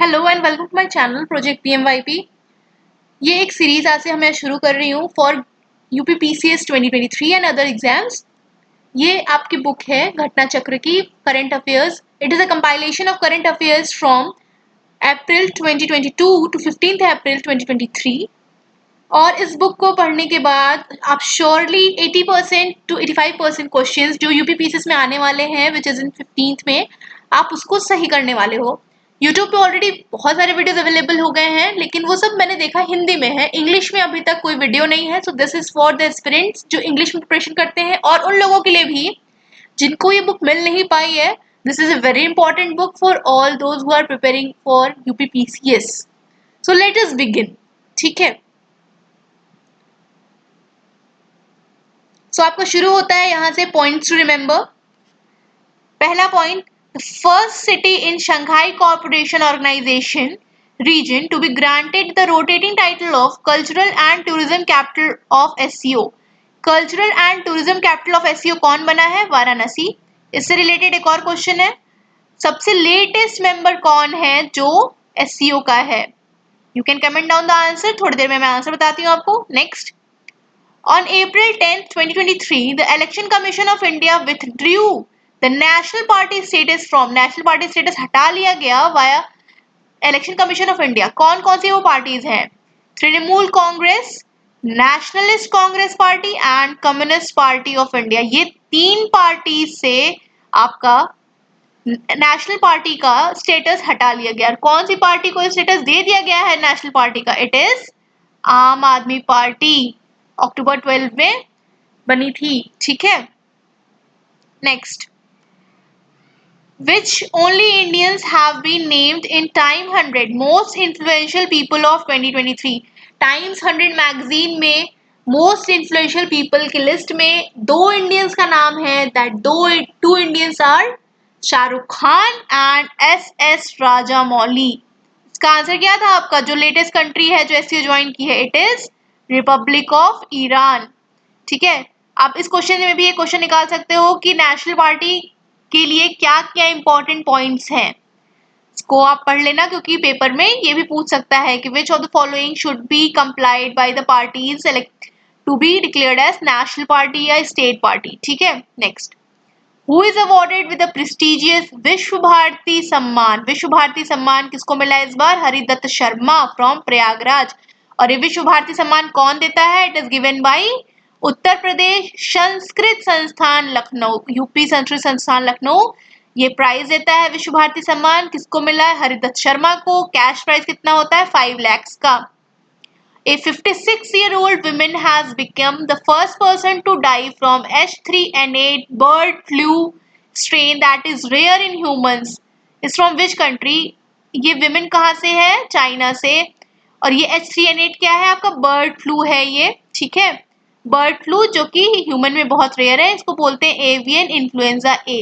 Hello and welcome to my channel project PMYP. ये एक series आज से मैं शुरू कर रही हूँ for UPPCS 2023 and other exams. ये आपकी बुक है घटना चक्र की current affairs. It is a compilation of current affairs from April 2022 to 15 April 2023। और इस बुक को पढ़ने के बाद आप श्योरली 80% टू 85% क्वेश्चंस जो यूपीपीसीएस में आने वाले हैं विच इज़ इन 15th में, आप उसको सही करने वाले हो। यूट्यूब पे ऑलरेडी बहुत सारे वीडियोस अवेलेबल हो गए हैं, लेकिन वो सब मैंने देखा हिंदी में है, इंग्लिश में अभी तक कोई वीडियो नहीं है। So this is for the aspirants जो इंग्लिश में प्रिपरेशन करते हैं और उन लोगों के लिए भी जिनको ये बुक मिल नहीं पाई है। This is a very important book for all those who are preparing for UPPCS. So let us begin. ठीक है, सो आपका शुरू होता है यहाँ से पॉइंट्स टू रिमेंबर। पहला point, the first city in Shanghai corporation organisation region to be granted the rotating title of Cultural and Tourism Capital of SCO. Cultural and Tourism Capital of SCO कौन बना है? वाराणसी। इससे related एक और question है, सबसे latest member कौन है जो SCO का है? You can comment down the answer, थोड़ी देर में मैं आंसर बताती हूँ आपको। Next, On April 10, 2023, the Election Commission of India withdrew the National Party status from National Party status हटा लिया गया via Election Commission of India। कौन कौन सी वो पार्टीज हैं? Trinamool Congress, nationalist Congress party and communist party of India. ये तीन पार्टी से आपका नेशनल पार्टी का स्टेटस हटा लिया गया। कौन सी पार्टी को स्टेटस दे दिया गया है नेशनल पार्टी का? इट इज आम आदमी पार्टी, अक्टूबर 12 में बनी थी। ठीक है, next, which only Indians have been named in Time 100 most influential people of 2023। Times 100 magazine में मोस्ट इन्फ्लुएंशियल पीपल की लिस्ट में दो इंडियंस का नाम है। That two Indians are Shahrukh Khan and S Rajamouli. इसका आंसर क्या था आपका? जो लेटेस्ट कंट्री है जो एससीओ ज्वाइन की है, it is Republic of Iran. ठीक है, आप इस क्वेश्चन में भी एक क्वेश्चन निकाल सकते हो कि नेशनल पार्टी के लिए क्या क्या इंपॉर्टेंट पॉइंट्स हैं। इसको आप पढ़ लेना, क्योंकि पेपर में ये भी पूछ सकता है कि which of the following should be complied by the parties select to be declared as national party या स्टेट पार्टी। ठीक है, next, who is awarded with the prestigious Vishwa Bharati Samman. Vishwa Bharati Samman किसको मिला इस बार? हरिदत्त शर्मा फ्रॉम प्रयागराज। और ये विश्व भारती सम्मान कौन देता है? It is given by Uttar Pradesh Sanskrit Sansthan Lucknow, UP Sanskrit Sansthan Lucknow ये प्राइज देता है। विश्व भारती सम्मान किसको मिला है? हरिदत्त शर्मा को। कैश प्राइज कितना होता है? 5 लाख का। A 56-year-old woman has become the first person to die from H3N8 bird flu strain that is rare in humans. Is from which country? ये women कहाँ से है? चाइना से। और ये H3N8 क्या है? आपका बर्ड फ्लू है ये। ठीक है, बर्ड फ्लू जो कि ह्यूमन में बहुत रेयर है, इसको बोलते हैं avian influenza A.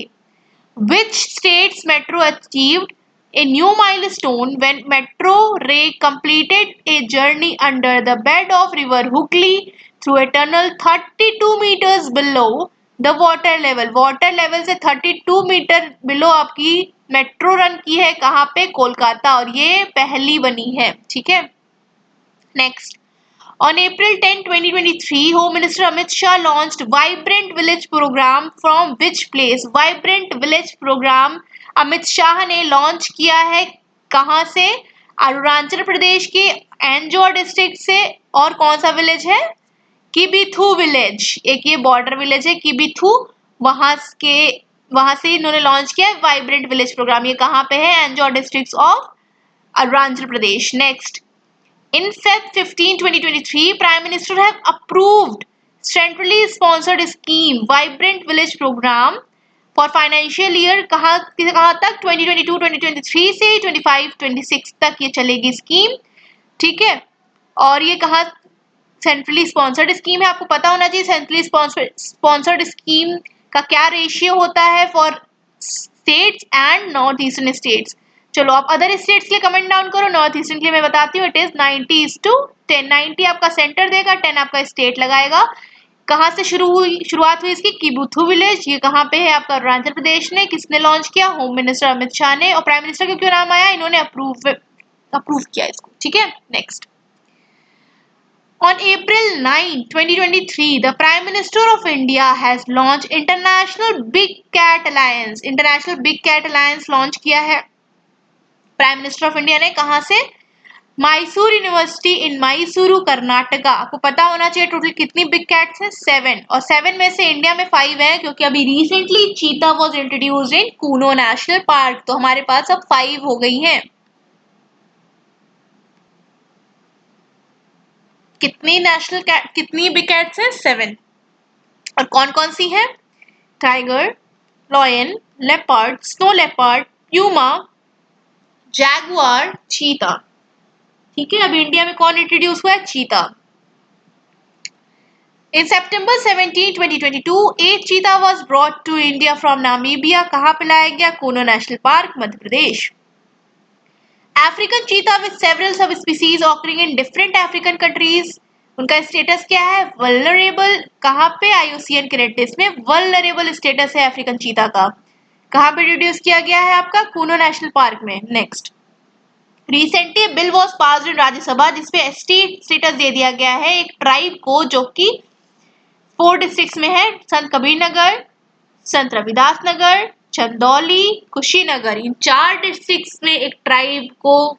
Which state's metro achieved a new milestone when Metro Rail completed a journey under the bed of River Hooghly through a tunnel 32 meters below the water level। Water level से 32 metre below आपकी metro run की है। कहाँ पे? कोलकाता। और ये पहली बनी है। ठीक है, next, On April 10, 2023, Home Minister Amit Shah launched Vibrant Village program from which place? Vibrant Village program Amit Shah ने लॉन्च किया है कहाँ से? अरुणाचल प्रदेश के एंजॉर डिस्ट्रिक्ट से। और कौन सा विलेज है? किबिथू विलेज। एक ये बॉर्डर विलेज है किबिथू, वहां से इन्होंने लॉन्च किया है वाइब्रेंट विलेज प्रोग्राम। ये कहाँ पे है? Anjaw district of Arunachal Pradesh. Next, In Feb 15, 2023, Prime Minister have approved centrally sponsored scheme Vibrant Village Program for financial year कहाँ तक? 2022-2023 से 25-26 तक ये चलेगी स्कीम। ठीक है, और ये कहाँ सेंट्रली स्पॉन्सर्ड स्कीम है? आपको पता होना चाहिए सेंट्रली स्पॉन्सर्ड स्कीम का क्या रेशियो होता है for states and north eastern states. चलो आप अदर स्टेट्स के लिए कमेंट डाउन करो, नॉर्थ ईस्टर्न के लिए मैं बताती हूँ। It is 90:10। 90 आपका सेंटर देगा, 10 आपका स्टेट लगाएगा। कहाँ से शुरुआत हुई इसकी? किबुथू विलेज। ये कहाँ पे है? आपका अरुणाचल प्रदेश ने। किसने लॉन्च किया? होम मिनिस्टर अमित शाह ने। और प्राइम मिनिस्टर का क्यों नाम आया? इन्होंने अप्रूव किया इसको, ठीक है। Next, on April 9, 2023, the Prime Minister of India has launched International Big Cat Alliance. International Big Cat Alliance launch किया है प्राइम मिनिस्टर ऑफ इंडिया ने। कहां से? मैसूर यूनिवर्सिटी इन मैसूरू कर्नाटका। आपको पता होना चाहिए टोटल कितनी बिग कैट्स हैं, 7, और 7 में से इंडिया में 5 है, क्योंकि अभी रिसेंटली चीता was introduced in Kuno national park, तो हमारे पास अब 5 हो गई हैं। कितनी बिग कैट्स हैं? 7। और कौन कौन सी है? Tiger, lion, leopard, snow leopard, Puma, Jaguar, चीता। ठीक है, अभी इंडिया में कौन इंट्रोड्यूस हुआ है? चीता। In September 17, 2022, a cheetah was brought to India from Namibia. कहाँ पे लाया गया? Kuno national park, Madhya Pradesh. African cheetah with several subspecies occurring in different African countries. उनका स्टेटस क्या है? वल्नरेबल। कहाँ पे? IUCN के रेड लिस्ट में वल्नरेबल स्टेटस है अफ्रीकन चीता का। कहाँ पे इंट्रोड्यूस किया गया है? आपका कूनो नेशनल पार्क में। Next, recently bill was passed in Rajya Sabha जिसपे एसटी स्टेटस दे दिया गया है एक ट्राइब को, जो कि 4 डिस्ट्रिक्ट्स में है, संत कबीर नगर, संत रविदास नगर, चंदौली, कुशीनगर। इन 4 डिस्ट्रिक्ट्स में एक ट्राइब को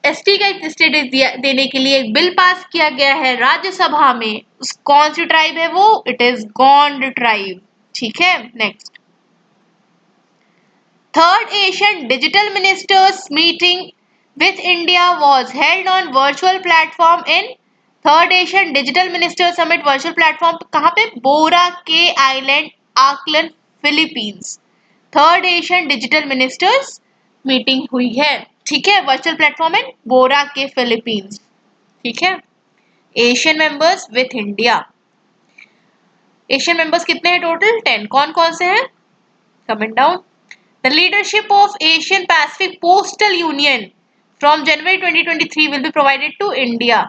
एसटी का स्टेटस देने के लिए एक बिल पास किया गया है राज्यसभा में। कौन सी ट्राइब है वो? इट इज गोंड ट्राइब, ठीक है। Next, third Asian digital ministers meeting with India was held on virtual platform in third Asian digital minister summit virtual platform कहाँ पे? बोरा के आइलैंड, आकलन, Philippines. Third Asian digital ministers meeting हुई है, ठीक है, वर्चुअल प्लेटफॉर्म इन बोरा के फिलीपींस, ठीक है। Asian members with India, Asian members कितने हैं टोटल? 10। कौन कौन से हैं? Comment down. The leadership of Asian Pacific postal union from January 2023 will be provided to India.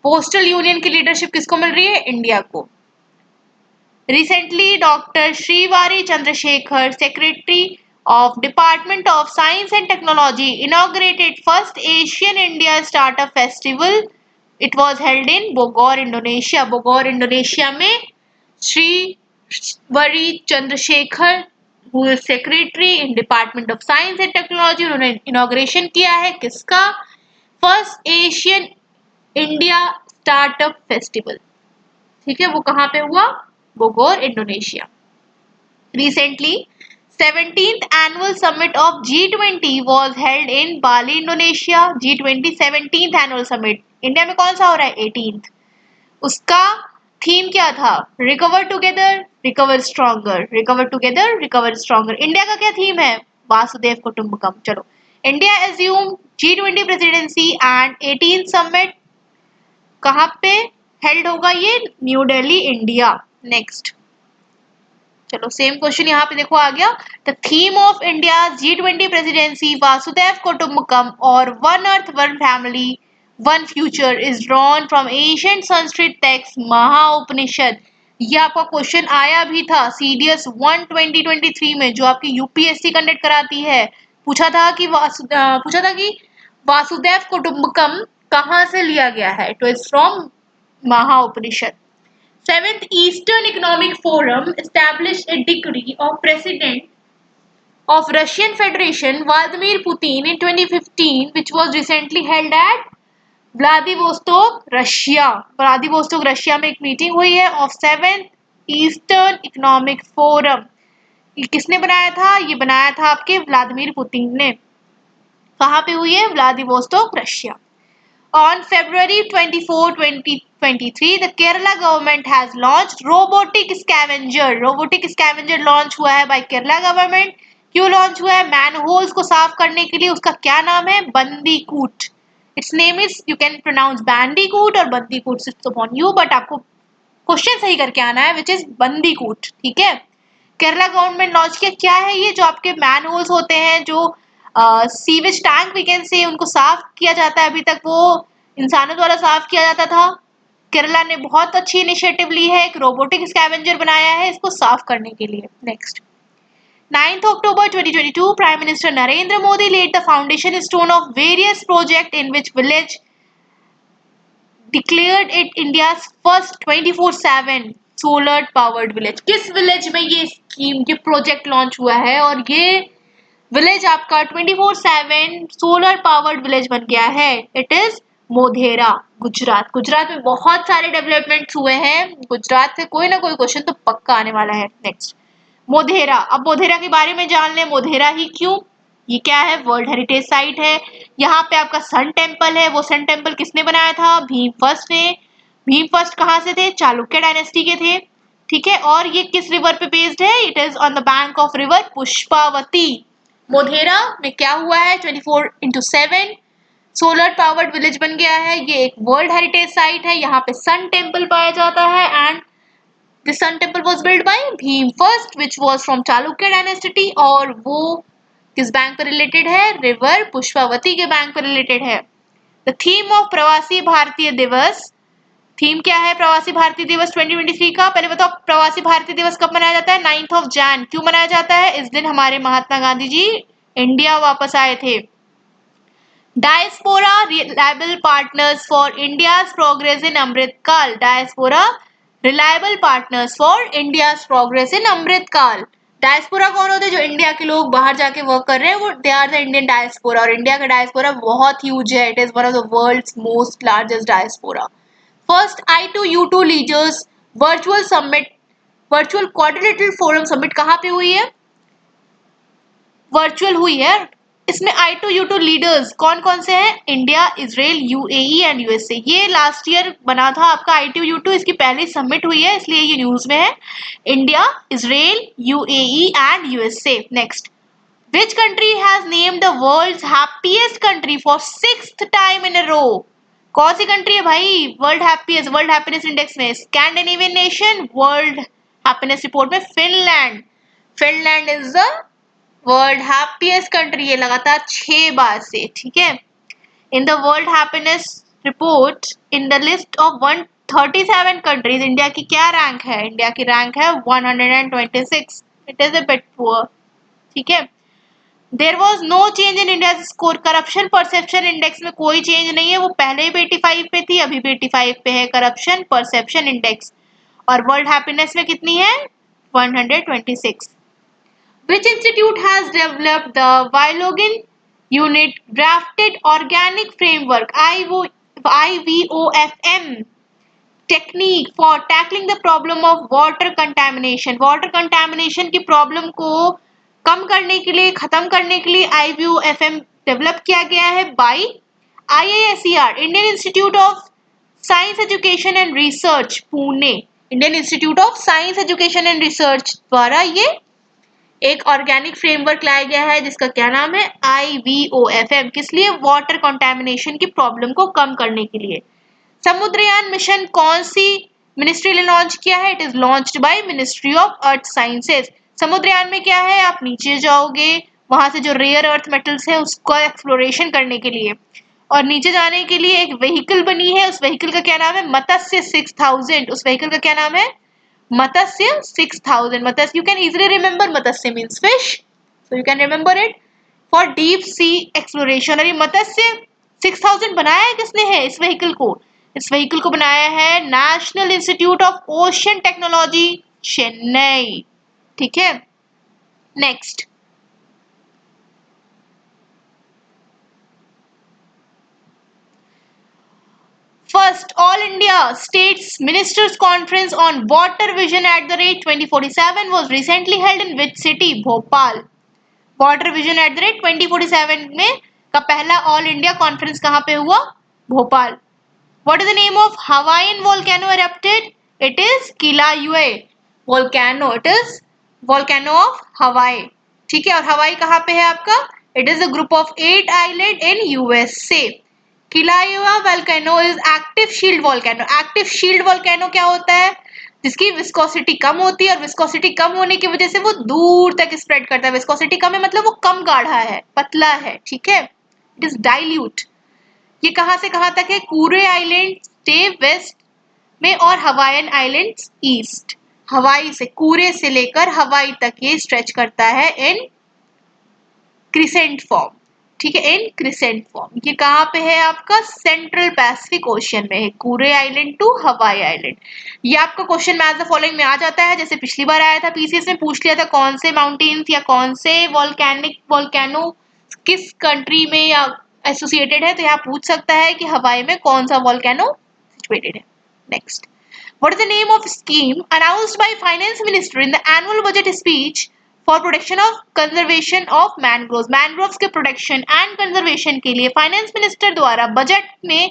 Postal union की लीडरशिप किसको मिल रही है? इंडिया को। Recently doctor Srivari Chandrashekhar, secretary of department of science and technology, inaugurated first Asian India startup festival. It was held in Bogor, Indonesia. Bogor, Indonesia में Srivari Chandrasekhar, who is secretary in department of science and technology, उन्होंने inauguration किया है किसका? First Asian India startup festival, ठीक है। वो कहाँ पे हुआ? Bogor, Indonesia. Recently 17th annual summit of G20 was held in Bali, Indonesia. G20 17th annual summit, India में कौन सा हो रहा है? 18th। उसका थीम क्या था? Recover together, recover stronger, recover together, recover stronger. India का क्या थीम है? वासुदेव कुटुंबकम। चलो, India assume G20 presidency and 18th summit कहाँ पे हेल्ड होगा? ये न्यू दिल्ली, इंडिया। नेक्स्ट, चलो सेम क्वेश्चन यहाँ पे देखो आ गया। The theme of India G20 presidency Vasudhaiva Kutumbakam और one earth one family one future is drawn from ancient Sanskrit text Mahopanishad. ये आपका क्वेश्चन आया भी था CDS 1 2023 में, जो आपकी यूपीएससी कंडक्ट कराती है। पूछा था कि वासुदेव कुटुंबकम कहाँ से लिया गया है? It was from Mahopanishad. Seventh Eastern Economic Forum established a decree of President of Russian Federation Vladimir Putin in 2015, which was recently held at Vladivostok, Russia. Vladivostok, Russia में एक मीटिंग हुई है of 7th eastern economic forum. ये किसने बनाया था? ये बनाया था आपके व्लादिमीर पुतिन ने। कहाँ पे हुई है? Vladivostok, Russia. On February 24, 2023, the Kerala government has launched robotic scavenger. Robotic scavenger launch हुआ है by Kerala government। क्यों launch हुआ है? मैनहोल्स को साफ करने के लिए। उसका क्या नाम है? बंदीकूट। Its name is, you can pronounce bandicoot और बंदीकूट, it's upon you, but आपको क्वेश्चन सही करके आना है, which is बंदीकूट, ठीक है। केरला गवर्नमेंट लॉन्च किया। क्या है ये? जो आपके मैनहोल्स होते हैं, जो sewage tank we can say, उनको साफ किया जाता है। अभी तक वो इंसानों द्वारा साफ किया जाता था। केरला ने बहुत अच्छी इनिशिएटिव ली है, एक रोबोटिक स्कैवेंजर बनाया है इसको साफ करने के लिए। Next, 9th October 2022, Prime Minister Narendra Modi laid the foundation stone of various projects in which village declared it India's first 24/7 solar powered village। किस विलेज में ये स्कीम ये प्रोजेक्ट लॉन्च हुआ है और ये विलेज आपका 24/7 सोलर पावर्ड विलेज बन गया है? It is Modhera, Gujarat. गुजरात में बहुत सारे डेवलपमेंट्स हुए हैं, गुजरात से कोई ना कोई क्वेश्चन तो पक्का आने वाला है। नेक्स्ट, मोढेरा। अब मोढेरा के बारे में जान ले, मोढेरा ही क्यों? ये क्या है? वर्ल्ड हेरिटेज साइट है। यहाँ पे आपका सन टेम्पल है। वो सन टेम्पल किसने बनाया था? भीम फर्स्ट ने। भीम फर्स्ट कहाँ से थे? चालुक्य डायनेस्टी के थे। ठीक है, और ये किस रिवर पे बेस्ड है? It is on the bank of river Pushpavati. Modhera में क्या हुआ है? 24/7 सोलर पावर्ड विलेज बन गया है। ये एक वर्ल्ड हेरिटेज साइट है। यहाँ पे सन टेम्पल पाया जाता है and The Sun Temple was built by Bhim first, which was from Chalukya dynasty, और वो किस बैंक पर रिलेटेड है? रिवर पुष्पावती के बैंक पर रिलेटेड है। द थीम ऑफ प्रवासी भारतीय दिवस। थीम क्या है प्रवासी भारतीय दिवस 2023 का? पहले बताओ, प्रवासी भारतीय दिवस कब मनाया जाता है? 9th of Jan। क्यों मनाया जाता है? इस दिन हमारे महात्मा गांधी जी इंडिया वापस आए थे। Diaspora reliable partners for India's progress in Amrit Kaal. Diaspora reliable partners for India's progress in Amrit Kaal. Diaspora कौन होते हैं? जो इंडिया के लोग बाहर जाके वर्क कर रहे हैं, वो they are the Indian diaspora. और इंडिया का डायस्पोरा बहुत ह्यूज है। It is one of the world's most largest diaspora. First I2U2 leaders virtual summit, virtual quadrilateral forum summit कहाँ पे हुई है? वर्चुअल हुई है। इसमें I2U2 लीडर्स कौन कौन से हैं? India, Israel, UAE and USA. ये लास्ट ईयर बना था आपका I2U2, इसकी पहली सबमिट हुई है इसलिए ये न्यूज में है। India, Israel, UAE and USA. Next, which country has named the world's happiest country for 6th time in a row? कौन सी कंट्री है भाई world happiest, world happiness index में? Scandinavian nation. World happiness report में Finland. Finland is the world happiest country, ये लगातार 6 बार से। ठीक है, in the world happiness report in the list of 137 countries India की क्या रैंक है? इंडिया की रैंक है 126। It is a bit poor. ठीक है, there was no change in India score. Corruption perception index में कोई चेंज नहीं है, वो पहले भी 85 पे थी, अभी भी 85 पे है करप्शन परसेप्शन इंडेक्स। और वर्ल्ड हैप्पीनेस में कितनी है? 126। Which institute has developed the Vilogin Unit Drafted Organic Framework IVOFM technique for tackling the problem of water contamination? Water contamination की प्रॉब्लम को कम करने के लिए, खत्म करने के लिए IVOFM डेवलप किया गया है by IISER, Indian institute of science education and research, Pune. Indian institute of science education and research द्वारा ये एक ऑर्गेनिक फ्रेमवर्क लाया गया है जिसका क्या नाम है? IVOFM। किस लिए? वाटर कंटेमिनेशन की प्रॉब्लम को कम करने के लिए। समुद्रयान मिशन कौन सी मिनिस्ट्री ने लॉन्च किया है? It is launched by ministry of earth sciences. Samudrayaan में क्या है? आप नीचे जाओगे, वहां से जो रेयर अर्थ मेटल्स है उसका एक्सप्लोरेशन करने के लिए, और नीचे जाने के लिए एक व्हीकल बनी है। उस व्हीकल का क्या नाम है? मत्स्य 6000। उस व्हीकल का क्या नाम है? Matsya 6000. Matsya, you can easily remember Matsya means fish. So you can remember it for deep sea exploration. और ये मत्स्य 6000 बनाया है किसने है इस व्हीकल को? इस व्हीकल को बनाया है national institute of ocean technology, Chennai. ठीक है, next, First All India States Ministers Conference on Water Vision at the rate 2047 was recently held in which city? Bhopal. Water vision at the rate 2047 में का पहला all India conference कहाँ पे हुआ? Bhopal. What is the name of Hawaiian volcano erupted? It is Kilauea volcano. It is volcano of Hawaii. ठीक है, और Hawaii कहाँ पे है आपका? It is a group of 8 island in USA. Kilauea volcano is active shield volcano. Active shield volcano क्या होता है? जिसकी विस्कोसिटी कम होती है, और विस्कोसिटी कम होने की वजह से वो दूर तक स्प्रेड करता है। विस्कोसिटी कम है मतलब वो कम गाढ़ा है, पतला है। ठीक है, इट इज डाइल्यूट। ये कहां से कहां तक है? कूरे आइलैंड स्टे वेस्ट में और हवाईन आइलैंड्स ईस्ट। हवाई से, कूरे से लेकर हवाई तक ये स्ट्रेच करता है इन क्रिसेंट फॉर्म। ठीक है, इन क्रिसेंट फॉर्म। ये कहाँ पे है आपका? सेंट्रल पैसिफिक ओशियन में है, कूरे आइलैंड टू हवाई आइलैंड। ये आपका क्वेश्चन मैच द फॉलोइंग में आ जाता है, जैसे पिछली बार आया था, पीसीएस में पूछ लिया था कौन से माउंटेन्स या कौन से वॉल्केनो किस कंट्री में या एसोसिएटेड है, तो यहाँ पूछ सकता है कि हवाई में कौन सा वॉल्केनो सिचुएटेड है। Next, what is the name of scheme announced by finance minister in the annual budget speech for protection of conservation of mangroves? mangroves के protection and conservation के लिए फाइनेंस मिनिस्टर द्वारा बजट में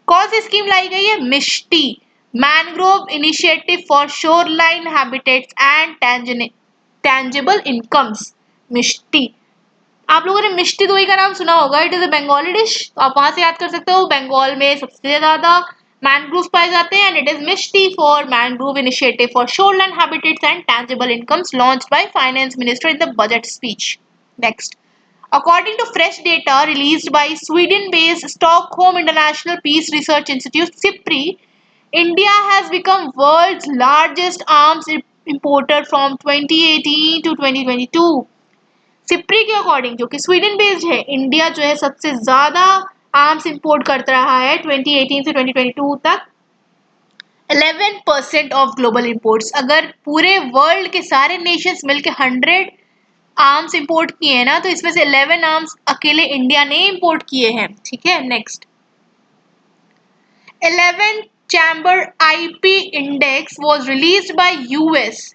कौन सी scheme लाई गई है? MISHTI, mangrove initiative for shoreline habitats and tangible incomes। MISHTI, आप लोगों ने मिष्टी दोई का नाम सुना होगा, it is a Bengali dish, तो आप वहां से याद कर सकते हो। बंगाल में सबसे ज्यादा मैनग्रोव पाए जाते हैं, and it is MISHTI for mangrove initiative for shoreland habitats and tangible incomes launched by finance minister in the budget speech. Next, according to fresh data released by Sweden based Stockholm International Peace Research Institute SIPRI, India has become world's largest arms importer from 2018 to 2022। SIPRI के according, जो कि Sweden based है, India जो है सबसे ज्यादा arms import करता रहा है 2018 से 2022 तक, 11% ऑफ ग्लोबल इंपोर्ट्स। अगर पूरे वर्ल्ड के सारे नेशंस मिलकर 100 आर्म्स इंपोर्ट किए हैं ना, तो इसमें से 11 आर्म्स अकेले इंडिया ने इंपोर्ट किए हैं। ठीक है, next, 11th chamber IP index was released by US.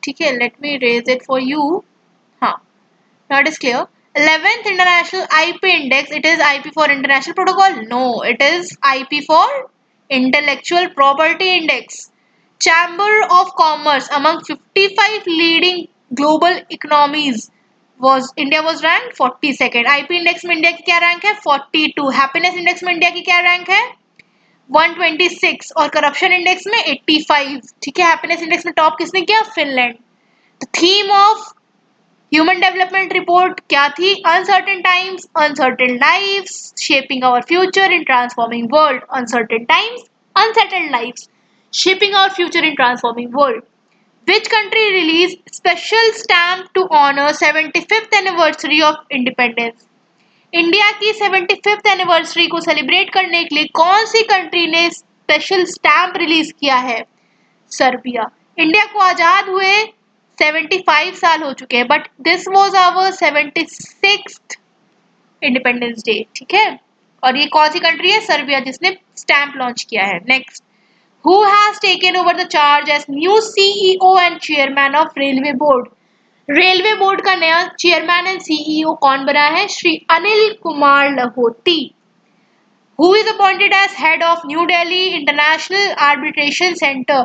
ठीक है, let me raise it for you. हाँ, now it is clear. 11th International IP Index, it is IP for International Protocol? No, it is IP for Intellectual Property Index. Chamber of Commerce, among 55 leading global economies, India was ranked 42nd. IP Index में India की क्या rank है? 42. Happiness Index में India की क्या rank है? 126. और Corruption Index में 85. ठीक है, Happiness Index में टॉप किसने किया? Finland. The theme of human development report क्या थी? Uncertain times, uncertain lives, shaping our future in transforming world. Uncertain times, uncertain lives, shaping our future in transforming world. Which country released special stamp to honor 75th anniversary of independence? India की 75th anniversary को celebrate करने के लिए कौन सी country ने special stamp release किया है? सर्बिया। इंडिया को आजाद हुए 75 साल हो चुके हैं, but this was our 76th independence day. ठीक है, और ये कौन सी कंट्री है? सर्बिया, जिसने स्टैम्प लॉन्च किया है। Next, who has taken over the charge as new CEO and chairman of railway board? Railway board का नया चेयरमैन एंड सीईओ कौन बना है? Shri Anil Kumar Lahoti. Who is appointed as head of New Delhi international arbitration centre?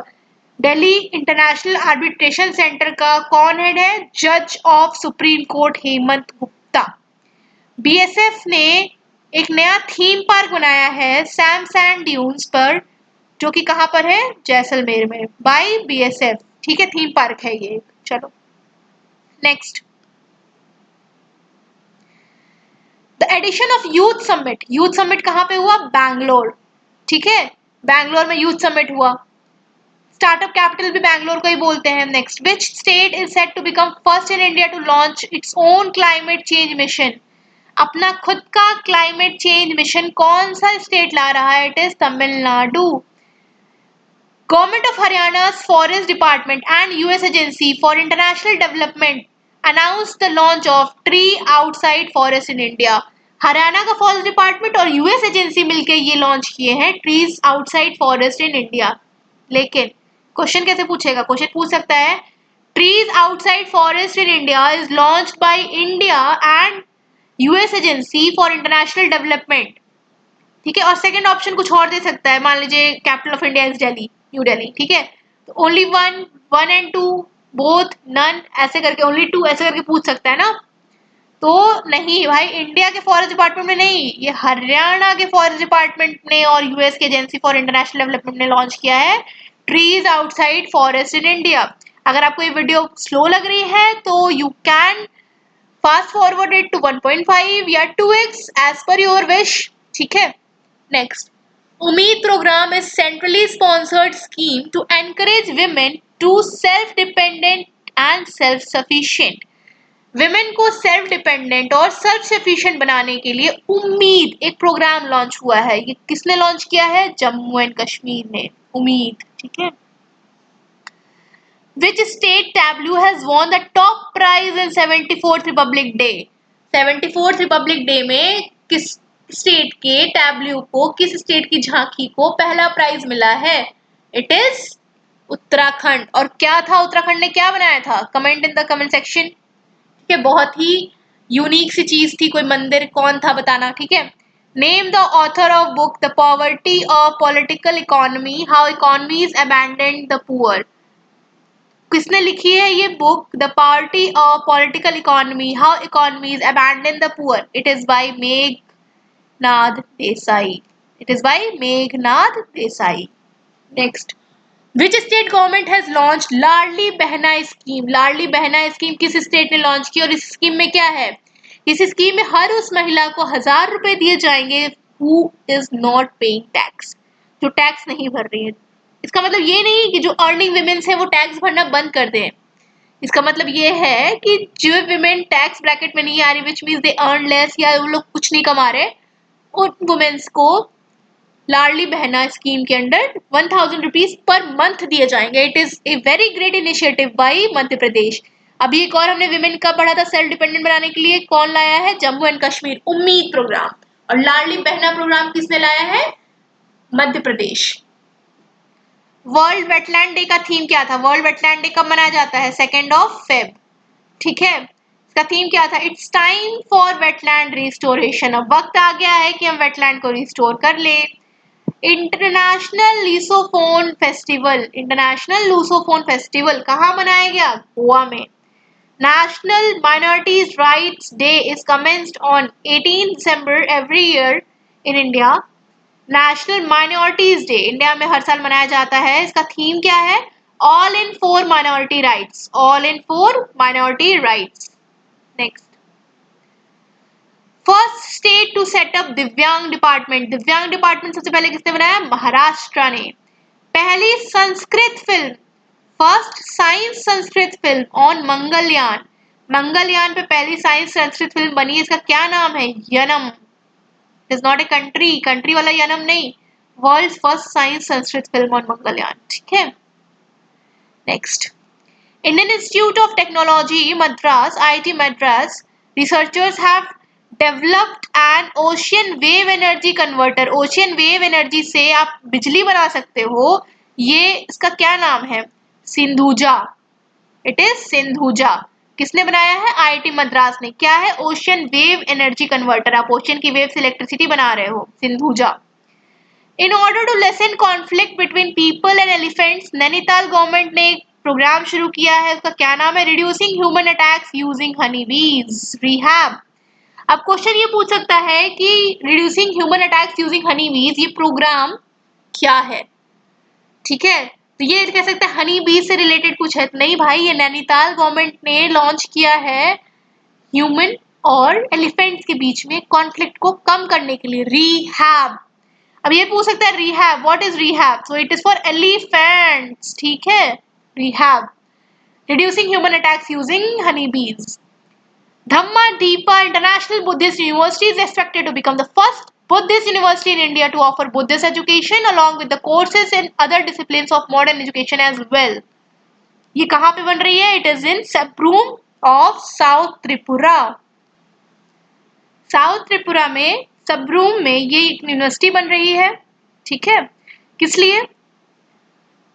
Delhi international arbitration centre का कौन head है? जज of supreme court Hemant Gupta. BSF ने एक नया थीम पार्क बनाया है सैम सैंड ड्यून्स पर, जो कि कहाँ पर है? जैसलमेर में, बाय बीएसएफ। ठीक है, थीम पार्क है ये। चलो next, the edition of youth summit. Youth summit कहाँ पे हुआ? बैंगलोर। ठीक है, बैंगलोर में यूथ समिट हुआ। स्टार्टअप कैपिटल भी बैंगलोर को ही बोलते हैं। Next, which state is set to become first in India to launch its own climate change mission? अपना खुद का क्लाइमेट चेंज मिशन कौन सा स्टेट ला रहा है? It is Tamil Nadu. Government of Haryana forest department and US agency for international development announce the launch of tree outside forest in India. Haryana का forest department और US agency मिलकर ये लॉन्च किए हैं trees outside forest in India. लेकिन question कैसे पूछेगा? Question पूछ सकता है, trees outside forest in India is launched by India and US agency for international development. ठीक है, और सेकंड ऑप्शन कुछ और दे सकता है, मान लीजिए capital of India is Delhi, New Delhi. ठीक है, तो only one, one and two, both, none, ऐसे करके, ओनली टू ऐसे करके पूछ सकता है ना। तो नहीं भाई, इंडिया के फॉरेस्ट डिपार्टमेंट में नहीं, ये हरियाणा के फॉरेस्ट डिपार्टमेंट ने और यूएस की एजेंसी फॉर इंटरनेशनल डेवलपमेंट ने लॉन्च किया है trees outside forest in India. अगर आपको ये वीडियो स्लो लग रही है तो you can fast forward it to 1.5 या 2x as per your wish. ठीक है, next, Ummeed program is centrally sponsored scheme to encourage women to self dependent and self sufficient. Women को सेल्फ डिपेंडेंट और self sufficient बनाने के लिए उम्मीद एक प्रोग्राम लॉन्च हुआ है। ये किसने लॉन्च किया है? जम्मू एंड कश्मीर ने, उम्मीद। ठीक है। Which state tableau has won the top prize in 74th Republic Day? 74th Republic Day में किस स्टेट के टैब्ल्यू को, किस स्टेट की झांकी को पहला प्राइज मिला है? It is Uttarakhand. और क्या था, उत्तराखंड ने क्या बनाया था? Comment in the comment section. ठीक है, बहुत ही यूनिक सी चीज थी। कोई मंदिर, कौन था बताना। ठीक है। Name the author of book the poverty of political economy, how economies abandoned the poor. किसने लिखी है ये book? The party of political economy, how economies abandon the poor. It is by Meghnad Desai. It is by Meghnad Desai. Next, which state government has launch Ladli Behna scheme? Ladli Behna scheme किस state ने launch की और इस scheme में क्या है? इस स्कीम में हर उस महिला को 1000 रुपए दिए जाएंगे who is not paying tax, जो टैक्स नहीं भर रही है। इसका मतलब ये नहीं कि जो अर्निंग विमेन्स है वो टैक्स भरना बंद कर दें। इसका मतलब ये है कि जो विमेन टैक्स ब्रैकेट में नहीं आ रही, which means they earn less या वो लोग कुछ नहीं कमा रहे, उन वुमेन्स को लाडली बहना स्कीम के अंडर 1000 रुपीज पर मंथ दिए जाएंगे। It is a very great initiative by Madhya Pradesh. अभी एक और हमने विमेन का पढ़ा था सेल्फ डिपेंडेंट बनाने के लिए, कौन लाया है? जम्मू एंड कश्मीर, उम्मीद प्रोग्राम। और लाडली बहना प्रोग्राम किसने लाया है? Madhya Pradesh. World wetland day का थीम क्या था? वर्ल्ड वेटलैंड डे कब मनाया जाता है? 2 फेब। ठीक है। इसका थीम क्या था? It's time for wetland restoration. अब वक्त आ गया है कि हम वेटलैंड को रिस्टोर कर ले। इंटरनेशनल लूसोफोन फेस्टिवल, इंटरनेशनल लूसोफोन फेस्टिवल कहाँ मनाया गया? गोवा में। National minorities rights day is commenced on 18 December every year in India. National minorities day India में हर साल मनाया जाता है। इसका थीम क्या है? All in for minority rights, all in for minority rights. Next, first state to set up Divyang department. Divyang department सबसे पहले किसने बनाया? महाराष्ट्र ने। पहली Sanskrit film, first science Sanskrit film on Mangalyaan, Mangalyaan पे पहली साइंस संस्कृत फिल्म बनी है। इसका क्या नाम है? Yanam. It is not a country, country वाला यनम नहीं, world first science Sanskrit film on Mangalyaan. ठीक है। Next, Indian institute of technology Madras, IIT Madras, researchers have developed an ocean wave energy converter। Ocean wave energy से आप बिजली बना सकते हो। ये इसका क्या नाम है? सिंधुजा। It is Sindhuja. किसने बनाया है? IIT मद्रास ने। क्या है? Ocean wave energy converter. आप ओशियन की वेव से इलेक्ट्रिसिटी बना रहे हो, Sindhuja. In order to lessen conflict between people and elephants, Nainital government ने एक प्रोग्राम शुरू किया है। उसका क्या नाम है? Reducing human attacks using Honey बीज, रिहैब। अब क्वेश्चन ये पूछ सकता है कि reducing human attacks using Honey बीज ये प्रोग्राम क्या है? ठीक है, तो ये कह सकते हैं हनी बीज से रिलेटेड कुछ है। नहीं भाई, ये नैनीताल गवर्नमेंट ने लॉन्च किया है ह्यूमन और एलिफेंट्स के बीच में कॉन्फ्लिक्ट को कम करने के लिए, रिहैब। अब ये पूछ सकता है rehab, what is rehab? So it is for elephants. ठीक है, rehab, reducing human attacks using Honey बीज। Dhamma-Deepa International Buddhist University is expected to become the first Buddhist university in India to offer Buddhist education along with the courses in other disciplines of modern education as well. ये कहाँ पे बन रही है? It is in Sabroom of South Tripura. South Tripura में सबरूम में ये university बन रही है। ठीक है, किस लिए?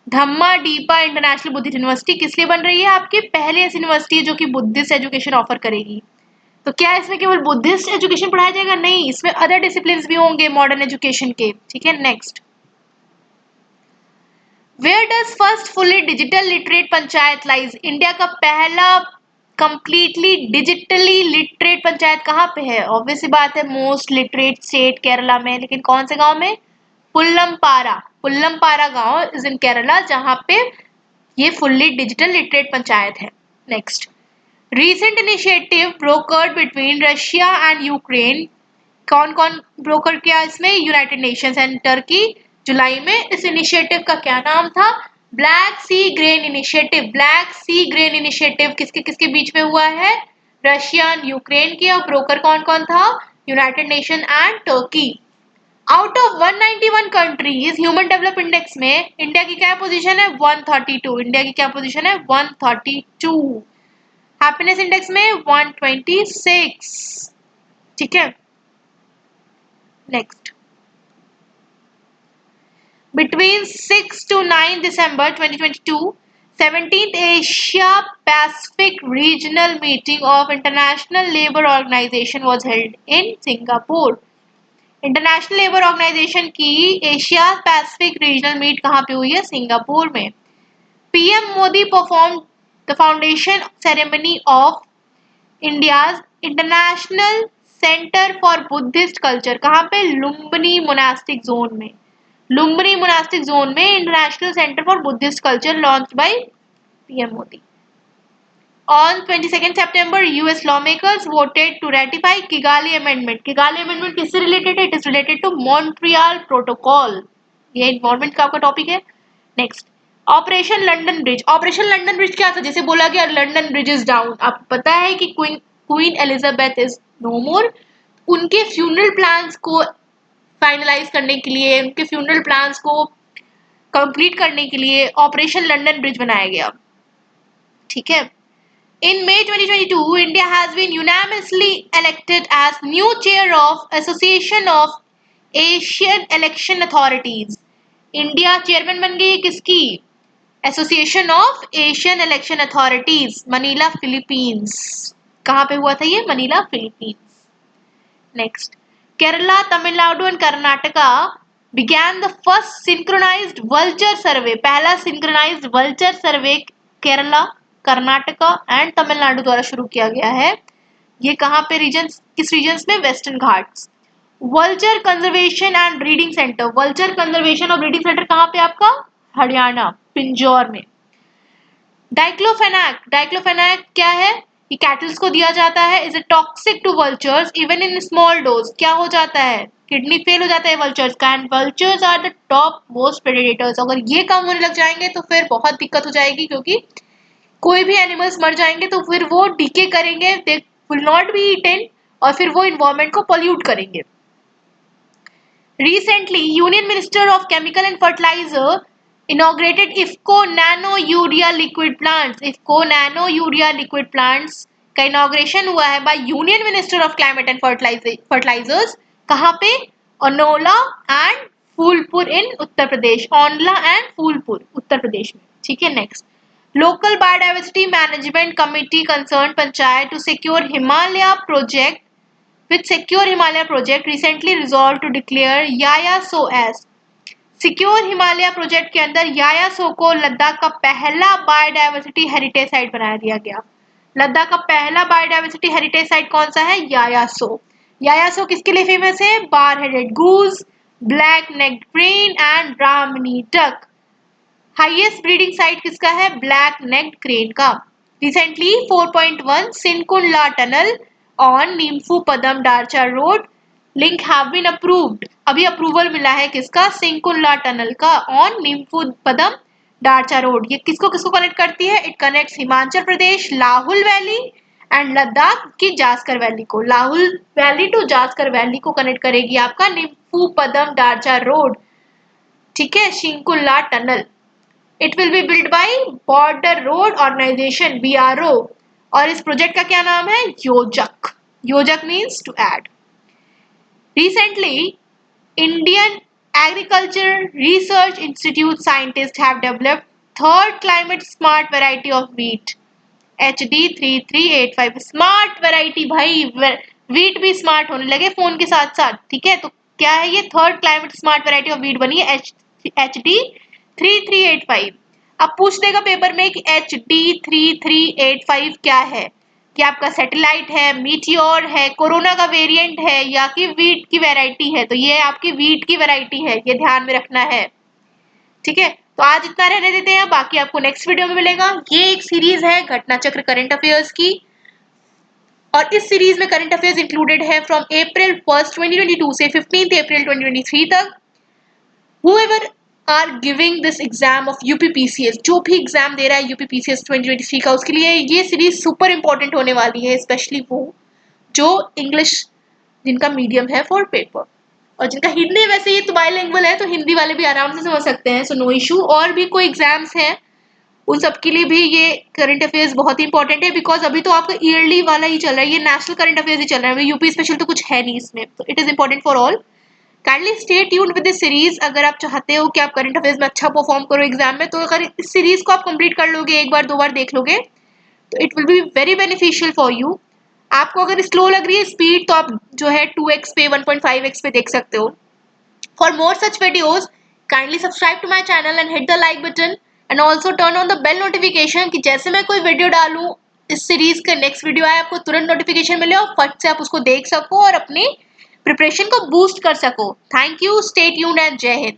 धम्मा डीपा इंटरनेशनल बुद्धिस्ट यूनिवर्सिटी किस लिए बन रही है? आपकी पहले ऐसी यूनिवर्सिटी है जो कि बुद्धिस्ट एजुकेशन ऑफर करेगी। तो क्या इसमें केवल बुद्धिस्ट एजुकेशन पढ़ाया जाएगा? नहीं, इसमें अदर डिसिप्लिन्स भी होंगे मॉडर्न एजुकेशन के। ठीक है। Next, where does first fully digital literate panchayat lies? India का पहला कंप्लीटली डिजिटली लिटरेट पंचायत कहाँ पे है? ऑब्वियस बात है, मोस्ट लिटरेट स्टेट केरला में। लेकिन कौन से गांव में? पुल्लमपारा। पुल्लमपारा गांव इज इन केरला, जहां पे ये फुल्ली डिजिटल लिटरेट पंचायत है। Next, recent initiative brokered between Russia and Ukraine, कौन कौन ब्रोकर किया इसमें? यूनाइटेड नेशंस एंड टर्की, जुलाई में। इस इनिशिएटिव का क्या नाम था? ब्लैक सी ग्रेन इनिशिएटिव, ब्लैक सी ग्रेन इनिशिएटिव किसके किसके बीच में हुआ है? रशिया यूक्रेन के, और ब्रोकर कौन कौन था? United nation and Turkey. Out of 191 countries human develop index में इंडिया की क्या पोजीशन है? 132। इंडिया की क्या पोजीशन है? 132। हैप्पीनेस इंडेक्स में 126। ठीक है, next. Between 6 to 9 December 2022, 17th Asia Pacific Regional Meeting of International Labour Organization was held in Singapore. International labour organisation की एशिया पैसिफिक रीजनल मीट कहाँ पे हुई है? सिंगापुर में। PM Modi perform the foundation ceremony of India's international centre for Buddhist culture, कहाँ पे? Lumbini monastic zone में। Lumbini monastic zone में international centre for Buddhist culture launch by PM Modi. On 22nd September, US lawmakers voted to ratify Kigali Amendment. Kigali Amendment किससे related है? It is related to Montreal Protocol. ये environment का आपका topic है। Next, operation London bridge. Operation London bridge क्या था? जैसे बोला गया लंदन ब्रिज इज डाउन, आपको पता है कि क्वीन एलिजाबेथ इज नो मोर। उनके फ्यूनरल प्लान्स को फाइनलाइज करने के लिए, उनके फ्यूनरल प्लान्स को कंप्लीट करने के लिए ऑपरेशन लंदन ब्रिज बनाया गया। ठीक है। In May 2022, India has been unanimously elected as new chair of Association of Asian Election Authorities. India chairman बन गई किसकी? Association of Asian election authorities, Manila Philippines. कहाँ पे हुआ था ये? Manila Philippines. Next, Kerala, Tamil Nadu and Karnataka began the first synchronized vulture survey. पहला synchronized vulture survey Kerala, Karnataka and Tamil Nadu द्वारा शुरू किया गया है। ये कहाँ पे रीजन, किस रीजन्स में? Western Ghats. Vulture conservation and breeding centre, vulture conservation और ब्रीडिंग सेंटर कहाँ पे आपका? हरियाणा, पिंजौर में। डाइक्लोफेनाक, डाइक्लोफेनाक क्या है? ये कैटल्स को दिया जाता है। Is a toxic to vultures even in small dose. क्या हो जाता है? किडनी फेल हो जाता है वल्चर्स का। And vultures are the top most predators. अगर ये कम होने लग जाएंगे तो फिर बहुत दिक्कत हो जाएगी, क्योंकि कोई भी एनिमल्स मर जाएंगे तो फिर वो डीके करेंगे, they will not be eaten, और फिर वो इन्वायरमेंट को पोल्यूट करेंगे। Recently union minister of chemical and fertilizer inaugurated IFFCO nano urea liquid plants. IFFCO nano urea liquid plants का इनॉग्रेशन हुआ है by union minister of climate and fertilizers. कहाँ पे? Aonla and Phulpur in Uttar Pradesh. Aonla and Phulpur Uttar Pradesh में। ठीक है, next. Local Biodiversity Management Committee concerned Panchayat to secure Himalaya project recently resolved to declare Yayaso as secure Himalaya project के अंदर यायासो को लद्दाख का पहला बायोडायवर्सिटी हेरिटेज साइट बनाया दिया गया। लद्दाख का पहला बायोडायवर्सिटी हेरिटेज साइट कौन सा है? यायासो। यायासो किसके लिए फेमस है? Bar headed goose, black necked crane and Brahminy duck. Highest breeding site किसका है? ब्लैक नेक्ड क्रेन का। Recently 4.1 Shinkula tunnel on Nimmu Padam Darcha road link have been approved. अभी अप्रूवल मिला है किसका? सिंकुल्ला टनल का ऑन नीमफू पदम डारचा रोड। ये किसको किसको कनेक्ट करती है? It connects Himachal Pradesh Lahaul valley and Ladakh की जास्कर वैली को। Lahaul valley to Zanskar valley को कनेक्ट करेगी आपका नीमफू पदम डारचा रोड। ठीक है, Shinkula tunnel. It will be build by border road organization BRO, और इस प्रोजेक्ट का क्या नाम है? Yojak. Yojak means to add. Recently, Indian Agriculture Research Institute scientists have developed third climate smart variety of wheat, HD3385। Smart variety भाई, wheat भी smart होने लगे फोन के साथ साथ। ठीक है, तो क्या है ये? Third climate smart variety of wheat बनी है HD3385। अब पूछ देगा पेपर में कि HD3385 क्या है? कि आपका सैटेलाइट है, मीटियोर है, कोरोना का वेरिएंट है, या कि वीट की वैरायटी है? तो ये आपकी वीट की वैरायटी है, ये ध्यान में रखना है। ठीक है, तो आज इतना रहने देते हैं, बाकी आपको नेक्स्ट वीडियो में मिलेगा। ये एक सीरीज है घटना चक्र करंट अफेयर्स की, और इस सीरीज में करंट अफेयर्स इंक्लूडेड है फ्रॉम April 1st 2022 से 15th April 2023 तक। Whoever are giving this exam of UPPCS, जो भी एग्जाम दे रहा है यूपीपीसीएस 2023 का, उसके लिए ये सीरीज सुपर इंपॉर्टेंट होने वाली है, स्पेशली वो जो इंग्लिश जिनका मीडियम है फॉर पेपर, और जिनका हिंदी वैसे ये तो बाइलिंगुअल है तो हिंदी वाले भी आराम से समझ सकते हैं, सो नो इशू। और भी कोई एग्जाम्स हैं उन सबके लिए भी ये करंट अफेयर्स बहुत ही इंपॉर्टेंट है, बिकॉज अभी तो आपका ईयरली वाला ही चल रहा है, ये नेशनल करंट अफेयर्स ही चल रहा है, यूपी स्पेशल तो कुछ है नहीं इसमें, तो it is important for all. Kindly stay tuned with this series. अगर आप चाहते हो कि आप करंट अफेयर्स में अच्छा परफॉर्म करो एग्जाम में, तो अगर इस सीरीज को आप कंप्लीट कर लोगे, एक बार दो बार देख लोगे, तो it will be very beneficial for you. आपको अगर स्लो लग रही है स्पीड, तो आप जो है 2x पे 1.5x पे देख सकते हो। For more such videos, kindly subscribe to my channel and hit the like button and also turn on the bell notification, कि जैसे मैं कोई वीडियो डालूं, इस सीरीज का नेक्स्ट वीडियो आए, आपको तुरंत नोटिफिकेशन मिले और फट से आप उसको देख सको और अपनी प्रिपरेशन को बूस्ट कर सको। Thank you, stay tuned and जय हिंद।